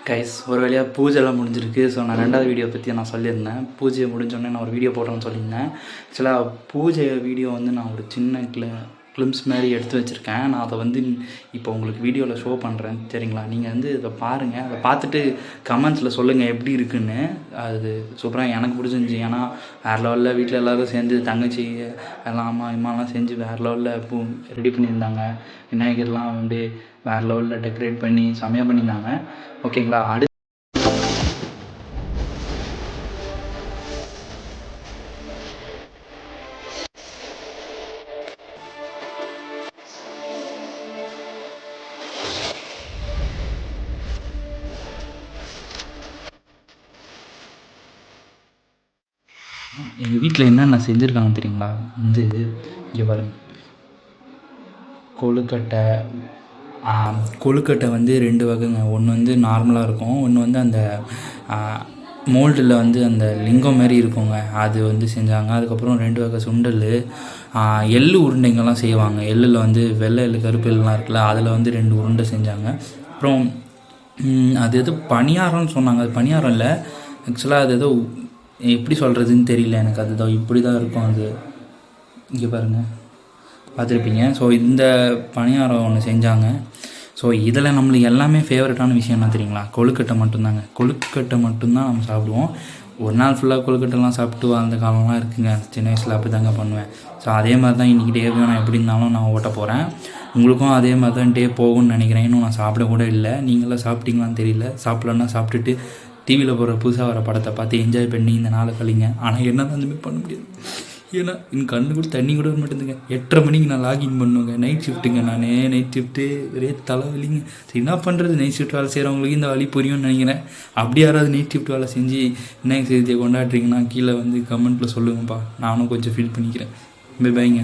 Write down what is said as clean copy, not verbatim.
Guys ஒரு வழியாக பூஜைலாம் முடிஞ்சிருக்கு. ஸோ நான் 2வது வீடியோ பற்றி நான் சொல்லியிருந்தேன். பூஜையை முடிஞ்சோடனே நான் ஒரு வீடியோ போட்டேன்னு சொல்லியிருந்தேன். ஆக்சுவலாக பூஜை வீடியோ வந்து நான் ஒரு சின்ன கிளிம்ஸ் மாதிரி எடுத்து வச்சுருக்கேன். நான் அதை வந்து இப்போ உங்களுக்கு வீடியோவில் ஷோ பண்ணுறேன், சரிங்களா? நீங்கள் வந்து இதை பாருங்கள். அதை பார்த்துட்டு கமெண்ட்ஸில் சொல்லுங்கள் எப்படி இருக்குன்னு. அது சூப்பராக எனக்கு பிடிச்சிருந்துச்சி. ஏன்னா வேறு லெவலில் வீட்டில் எல்லோரும் சேர்ந்து தங்கச்சி எல்லாம் அம்மா அம்மாலாம் செஞ்சு வேறு லெவலில் பூ ரெடி பண்ணியிருந்தாங்க. விநாயகர்லாம் அப்படியே வேறு லெவலில் டெக்கரேட் பண்ணி செம்மையாக பண்ணியிருந்தாங்க. ஓகேங்களா? எங்கள் வீட்டில் என்னென்ன செஞ்சுருக்காங்க தெரியுங்களா? வந்து இங்கே பாருங்க, கொழுக்கட்டை வந்து 2 வகைங்க. ஒன்று வந்து நார்மலாக இருக்கும், ஒன்று வந்து அந்த மோல்டில் வந்து அந்த லிங்கம் மாரி இருக்குங்க, அது வந்து செஞ்சாங்க. அதுக்கப்புறம் 2 வகை சுண்டல், எள்ளு உருண்டைங்கள்லாம் செய்வாங்க. எள்ளில் வந்து வெள்ளை எள்ளு கருப்பு எள்ளுலாம் இருக்குல்ல, அதில் வந்து 2 உருண்டை செஞ்சாங்க. அப்புறம் அது எது பணியாரம்னு சொன்னாங்க. அது பணியாரம் இல்லை ஆக்சுவலாக, அது ஏதோ எப்படி சொல்கிறதுன்னு தெரியல எனக்கு. அதுதான் இப்படி தான் இருக்கும். அது இங்கே பாருங்கள், பார்த்துருப்பீங்க. ஸோ இந்த பணியாரம் ஒன்று செஞ்சாங்க. ஸோ இதில் நம்மளுக்கு எல்லாமே ஃபேவரட்டான விஷயம் என்ன தெரியுங்களா? கொழுக்கட்டை மட்டும்தாங்க. கொழுக்கட்டை மட்டும்தான் நம்ம சாப்பிடுவோம். ஒரு நாள் ஃபுல்லாக கொழுக்கட்டைலாம் சாப்பிட்டு அந்த காலம்லாம் இருக்குங்க. சின்ன வயசில் அப்படி தாங்க பண்ணுவேன். ஸோ அதே மாதிரி தான் இன்றைக்கி டேவையும் நான் எப்படி இருந்தாலும் நான் ஓட்ட போகிறேன். உங்களுக்கும் அதே மாதிரி தான் டே போகும்னு நினைக்கிறேன். இன்னும் நான் சாப்பிட கூட இல்லை. நீங்களாம் சாப்பிட்டீங்களான்னு தெரியல. சாப்பிட்லன்னா சாப்பிட்டுட்டு டிவியில் போகிற புதுசாக வர படத்தை பார்த்து என்ஜாய் பண்ணி இந்த நாளை கழிங்க. ஆனால் என்ன தான் அந்தமாதிரி பண்ண முடியாது. ஏன்னா என் கண்ணு கூட தண்ணி கூட வர மாட்டேங்குதுங்க. 8:30 மணிக்கு நான் லாகின் பண்ணுவேங்க. நைட் ஷிஃப்ட்டுங்க. நைட் ஷிஃப்ட்டு ஒரே தலைவலிங்க. சரி என்ன பண்ணுறது, நைட் ஷிஃப்ட் வேலை செய்கிறவங்களுக்கு இந்த வலி புரியும்னு நினைக்கிறேன். அப்படி யாராவது நைட் ஷிஃப்ட் வேலை செஞ்சு என்ன செய்தியை கொண்டாடுறீங்கன்னா கீழே வந்து கமெண்ட்டில் சொல்லுங்கப்பா. நானும் கொஞ்சம் ஃபீல் பண்ணிக்கிறேன். பை பாய்ங்க.